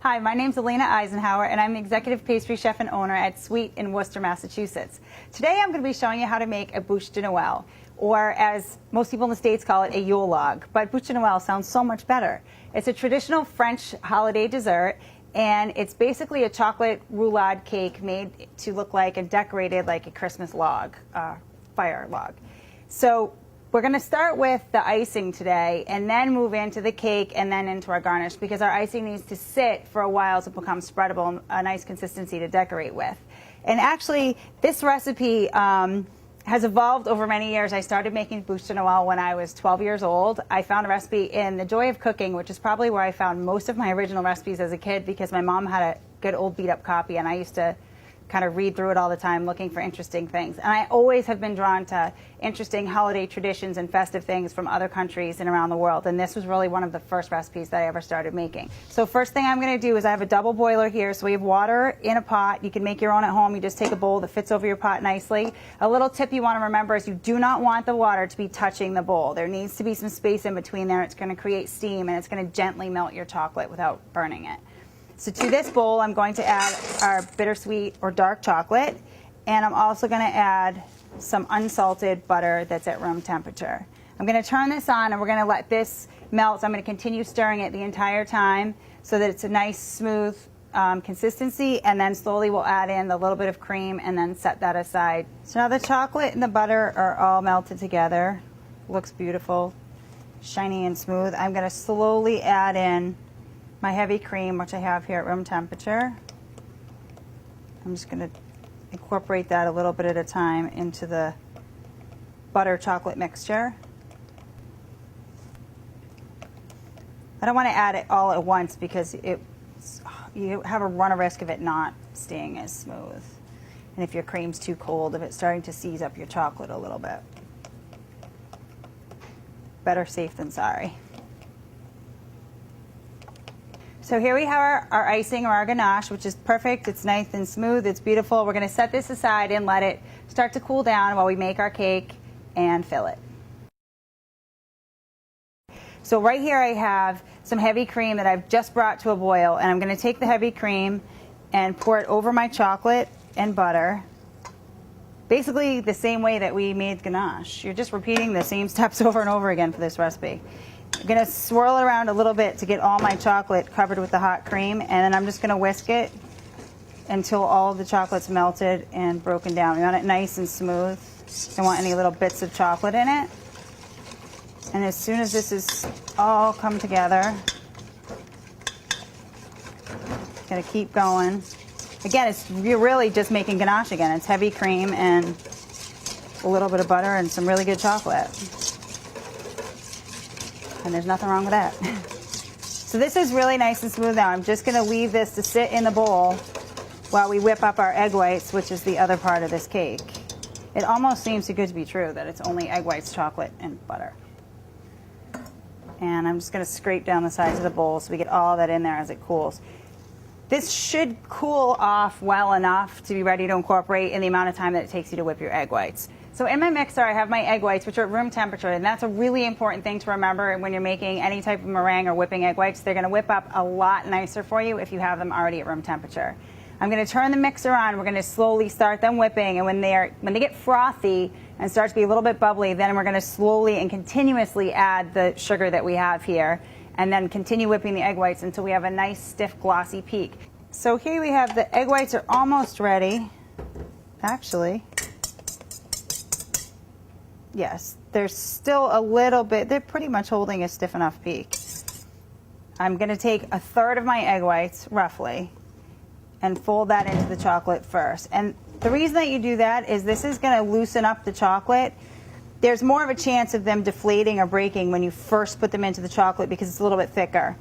Hi, my name's Elena Eisenhower, and I'm the executive pastry chef and owner at Sweet in Worcester, Massachusetts. Today I'm going to be showing you how to make a Buche De Noel, or as most people in the States call it, a Yule log. But Buche De Noel sounds so much better. It's a traditional French holiday dessert, and it's basically a chocolate roulade cake made to look like and decorated like a Christmas log, fire log. So we're going to start with the icing today and then move into the cake and then into our garnish, because our icing needs to sit for a while to become spreadable and a nice consistency to decorate with. And actually, this recipe has evolved over many years. I started making Buche De Noel when I was 12 years old. I found a recipe in The Joy of Cooking, which is probably where I found most of my original recipes as a kid, because my mom had a good old beat-up copy, and I used to kind of read through it all the time looking for interesting things. And I always have been drawn to interesting holiday traditions and festive things from other countries and around the world. And this was really one of the first recipes that I ever started making. So first thing I'm going to do is I have a double boiler here. So we have water in a pot. You can make your own at home. You just take a bowl that fits over your pot nicely. A little tip you want to remember is you do not want the water to be touching the bowl. There needs to be some space in between there. It's going to create steam, and it's going to gently melt your chocolate without burning it. So to this bowl, I'm going to add our bittersweet or dark chocolate, and I'm also going to add some unsalted butter that's at room temperature. I'm going to turn this on, and we're going to let this melt. I'm going to continue stirring it the entire time so that it's a nice, smooth consistency, and then slowly we'll add in the little bit of cream and then set that aside. So now the chocolate and the butter are all melted together. Looks beautiful, shiny and smooth. I'm going to slowly add in my heavy cream, which I have here at room temperature. I'm just going to incorporate that a little bit at a time into the butter chocolate mixture. I don't want to add it all at once because you have a risk of it not staying as smooth. And if your cream's too cold, if it's starting to seize up your chocolate a little bit. Better safe than sorry. So here we have our icing, or our ganache, which is perfect. It's nice and smooth. It's beautiful. We're going to set this aside and let it start to cool down while we make our cake and fill it. So right here I have some heavy cream that I've just brought to a boil, and I'm going to take the heavy cream and pour it over my chocolate and butter, basically the same way that we made ganache. You're just repeating the same steps over and over again for this recipe. I'm going to swirl it around a little bit to get all my chocolate covered with the hot cream, and then I'm just going to whisk it until all of the chocolate's melted and broken down. We want it nice and smooth. Don't want any little bits of chocolate in it. And as soon as this is all come together, going to keep going. Again, you're really just making ganache again. It's heavy cream and a little bit of butter and some really good chocolate. And there's nothing wrong with that. So this is really nice and smooth now. I'm just going to leave this to sit in the bowl while we whip up our egg whites, which is the other part of this cake. It almost seems too good to be true that it's only egg whites, chocolate, and butter. And I'm just going to scrape down the sides of the bowl so we get all that in there as it cools. This should cool off well enough to be ready to incorporate in the amount of time that it takes you to whip your egg whites. So in my mixer, I have my egg whites, which are at room temperature, and that's a really important thing to remember when you're making any type of meringue or whipping egg whites. They're going to whip up a lot nicer for you if you have them already at room temperature. I'm going to turn the mixer on. We're going to slowly start them whipping, and when they get frothy and start to be a little bit bubbly, then we're going to slowly and continuously add the sugar that we have here, and then continue whipping the egg whites until we have a nice, stiff, glossy peak. So here we have the egg whites are almost ready. Actually, yes, there's still a little bit. They're pretty much holding a stiff enough peak. I'm going to take a third of my egg whites, roughly, and fold that into the chocolate first. And the reason that you do that is this is going to loosen up the chocolate. There's more of a chance of them deflating or breaking when you first put them into the chocolate because it's a little bit thicker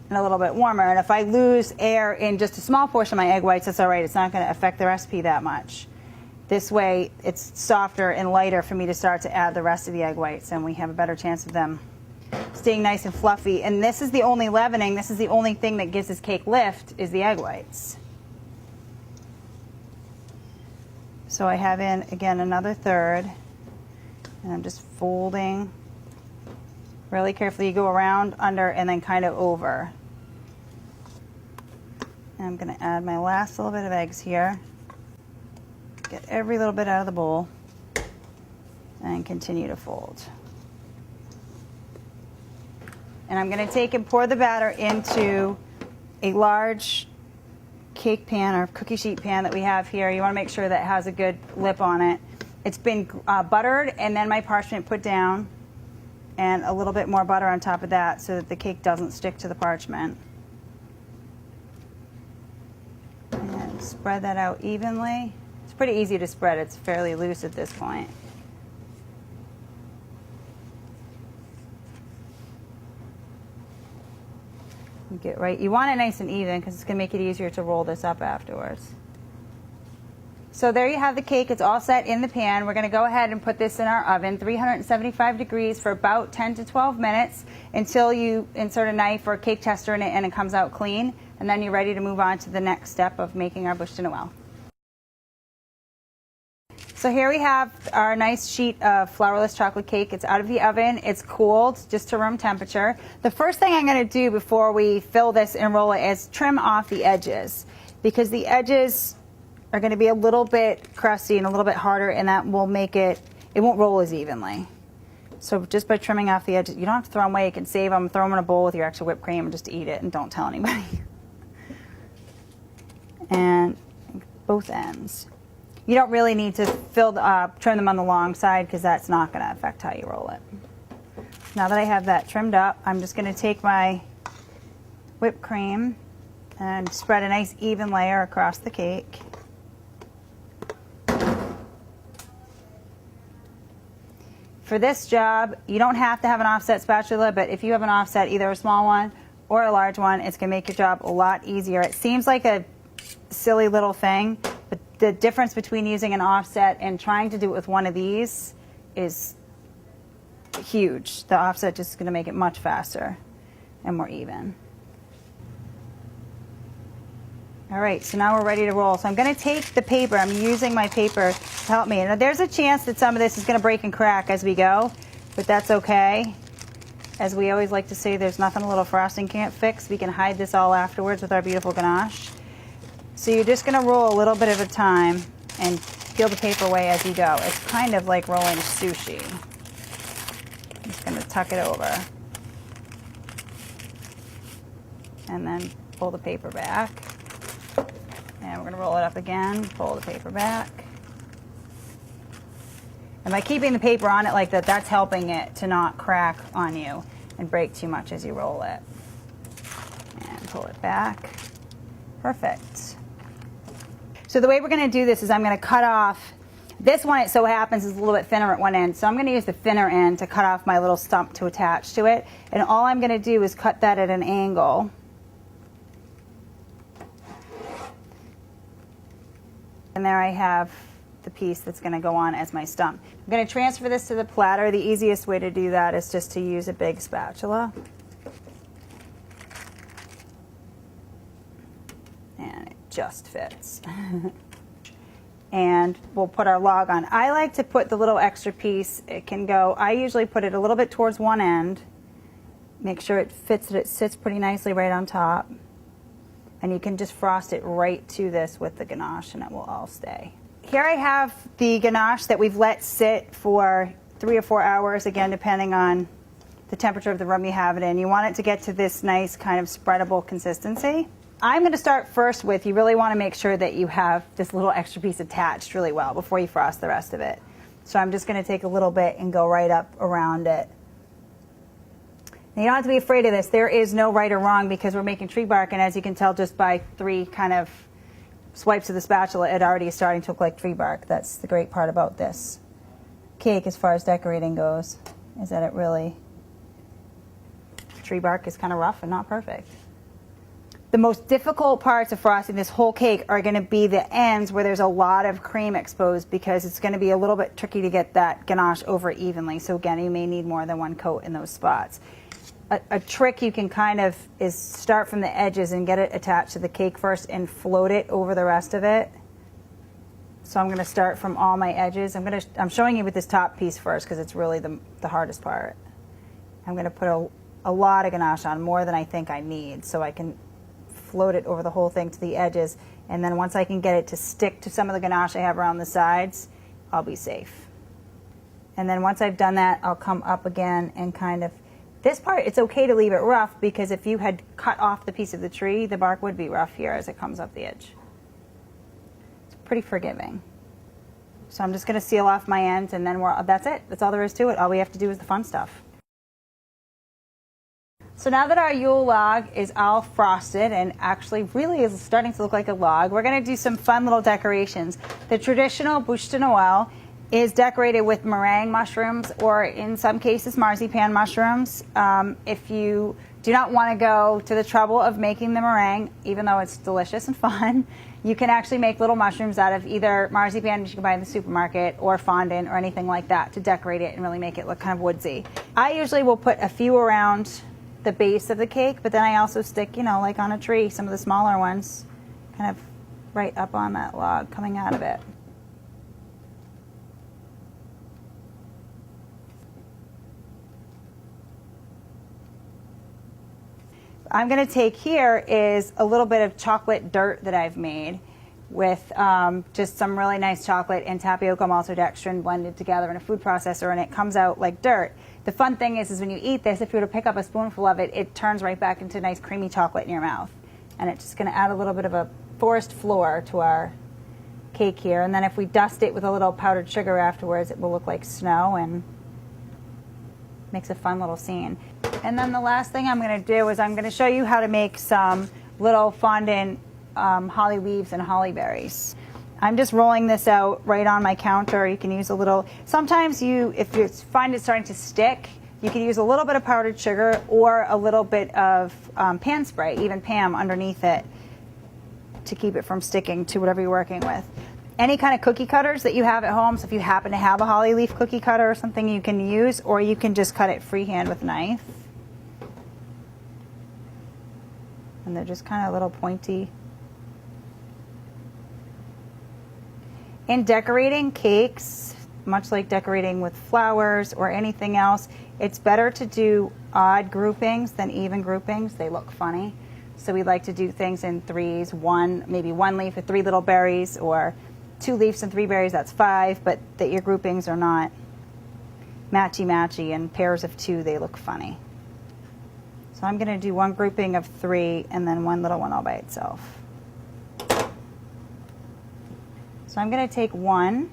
and a little bit warmer. And if I lose air in just a small portion of my egg whites, that's all right. It's not going to affect the recipe that much. This way, it's softer and lighter for me to start to add the rest of the egg whites, and we have a better chance of them staying nice and fluffy. And this is the only leavening, this is the only thing that gives this cake lift, is the egg whites. So I have in, again, another third, and I'm just folding really carefully. You go around, under, and then kind of over. And I'm going to add my last little bit of eggs here. Get every little bit out of the bowl and continue to fold. And I'm going to take and pour the batter into a large cake pan or cookie sheet pan that we have here. You want to make sure that it has a good lip on it. It's been buttered, and then my parchment put down, and a little bit more butter on top of that so that the cake doesn't stick to the parchment. And spread that out evenly. It's pretty easy to spread. It's fairly loose at this point. Get right. You want it nice and even because it's going to make it easier to roll this up afterwards. So there you have the cake. It's all set in the pan. We're going to go ahead and put this in our oven, 375 degrees for about 10 to 12 minutes until you insert a knife or a cake tester in it and it comes out clean. And then you're ready to move on to the next step of making our Buche De Noel. So here we have our nice sheet of flourless chocolate cake. It's out of the oven. It's cooled just to room temperature. The first thing I'm going to do before we fill this and roll it is trim off the edges, because the edges are going to be a little bit crusty and a little bit harder, and that will make it won't roll as evenly. So just by trimming off the edges, you don't have to throw them away. You can save them, throw them in a bowl with your extra whipped cream, and just eat it and don't tell anybody. And both ends. You don't really need to trim them on the long side because that's not going to affect how you roll it. Now that I have that trimmed up, I'm just going to take my whipped cream and spread a nice even layer across the cake. For this job, you don't have to have an offset spatula, but if you have an offset, either a small one or a large one, it's going to make your job a lot easier. It seems like a silly little thing, but the difference between using an offset and trying to do it with one of these is huge. The offset just is going to make it much faster and more even. All right, so now we're ready to roll. So I'm going to take the paper. I'm using my paper to help me. Now there's a chance that some of this is going to break and crack as we go, but that's okay. As we always like to say, there's nothing a little frosting can't fix. We can hide this all afterwards with our beautiful ganache. So you're just going to roll a little bit at a time and peel the paper away as you go. It's kind of like rolling sushi. I'm just going to tuck it over. And then pull the paper back. And we're going to roll it up again, pull the paper back. And by keeping the paper on it like that, that's helping it to not crack on you and break too much as you roll it. And pull it back. Perfect. So the way we're going to do this is I'm going to cut off, this one it so happens is a little bit thinner at one end, so I'm going to use the thinner end to cut off my little stump to attach to it. And all I'm going to do is cut that at an angle. And there I have the piece that's going to go on as my stump. I'm going to transfer this to the platter. The easiest way to do that is just to use a big spatula. And it just fits. And we'll put our log on. I like to put the little extra piece. It can go, I usually put it a little bit towards one end. Make sure it fits, that it sits pretty nicely right on top. And you can just frost it right to this with the ganache and it will all stay. Here I have the ganache that we've let sit for 3 or 4 hours, again, depending on the temperature of the room you have it in. You want it to get to this nice kind of spreadable consistency. I'm going to start first with, you really want to make sure that you have this little extra piece attached really well before you frost the rest of it. So I'm just going to take a little bit and go right up around it. Now, you don't have to be afraid of this. There is no right or wrong because we're making tree bark, and as you can tell just by 3 kind of swipes of the spatula, it already is starting to look like tree bark. That's the great part about this cake as far as decorating goes, is that it really, tree bark is kind of rough and not perfect. The most difficult parts of frosting this whole cake are going to be the ends where there's a lot of cream exposed, because it's going to be a little bit tricky to get that ganache over evenly. So again, you may need more than one coat in those spots. A trick you can kind of is start from the edges and get it attached to the cake first and float it over the rest of it. So I'm going to start from all my edges. I'm showing you with this top piece first because it's really the hardest part. I'm going to put a lot of ganache on, more than I think I need, so I can float it over the whole thing to the edges. And then once I can get it to stick to some of the ganache I have around the sides, I'll be safe. And then once I've done that, I'll come up again and kind of, this part, it's okay to leave it rough because if you had cut off the piece of the tree, the bark would be rough here as it comes up the edge. It's pretty forgiving. So I'm just going to seal off my ends, and then that's it. That's all there is to it. All we have to do is the fun stuff. So now that our Yule log is all frosted and actually really is starting to look like a log, we're going to do some fun little decorations. The traditional Buche De Noel is decorated with meringue mushrooms, or in some cases marzipan mushrooms. If you do not want to go to the trouble of making the meringue, even though it's delicious and fun, you can actually make little mushrooms out of either marzipan, which you can buy in the supermarket, or fondant or anything like that to decorate it and really make it look kind of woodsy. I usually will put a few around the base of the cake, but then I also stick, you know, like on a tree, some of the smaller ones kind of right up on that log coming out of it. I'm going to take here is a little bit of chocolate dirt that I've made with just some really nice chocolate and tapioca maltodextrin blended together in a food processor, and it comes out like dirt. The fun thing is when you eat this, if you were to pick up a spoonful of it, it turns right back into nice creamy chocolate in your mouth. And it's just going to add a little bit of a forest floor to our cake here. And then if we dust it with a little powdered sugar afterwards, it will look like snow and makes a fun little scene. And then the last thing I'm going to do is I'm going to show you how to make some little fondant holly leaves and holly berries. I'm just rolling this out right on my counter. You can use a little, sometimes if you find it starting to stick, you can use a little bit of powdered sugar or a little bit of pan spray, even Pam, underneath it to keep it from sticking to whatever you're working with. Any kind of cookie cutters that you have at home, so if you happen to have a holly leaf cookie cutter or something, you can use, or you can just cut it freehand with a knife. And they're just kind of little pointy. In decorating cakes, much like decorating with flowers or anything else, it's better to do odd groupings than even groupings. They look funny. So we like to do things in threes, maybe one leaf with 3 little berries, or 2 leaves and 3 berries, that's 5, but that your groupings are not matchy-matchy. In pairs of 2, they look funny. So I'm going to do one grouping of 3 and then one little one all by itself. So I'm going to take one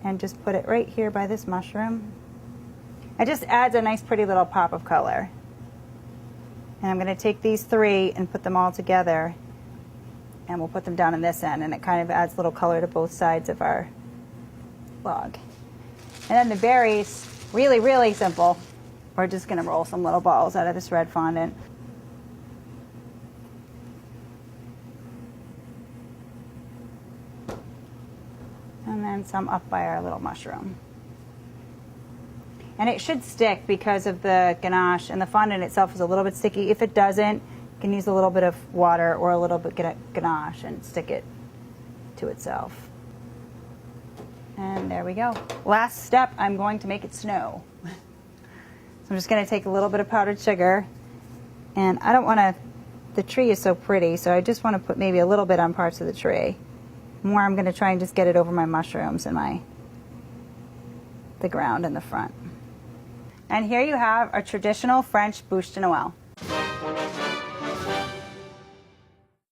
and just put it right here by this mushroom. It just adds a nice pretty little pop of color. And I'm going to take these 3 and put them all together, and we'll put them down in this end, and it kind of adds a little color to both sides of our log. And then the berries, really, really simple. We're just going to roll some little balls out of this red fondant. And then some up by our little mushroom. And it should stick because of the ganache, and the fondant itself is a little bit sticky. If it doesn't, you can use a little bit of water or a little bit of ganache and stick it to itself. And there we go. Last step, I'm going to make it snow. So I'm just going to take a little bit of powdered sugar, and I don't want to, the tree is so pretty, so I just want to put maybe a little bit on parts of the tree. More, I'm going to try and just get it over my mushrooms and the ground in the front. And here you have a traditional French Buche de Noel.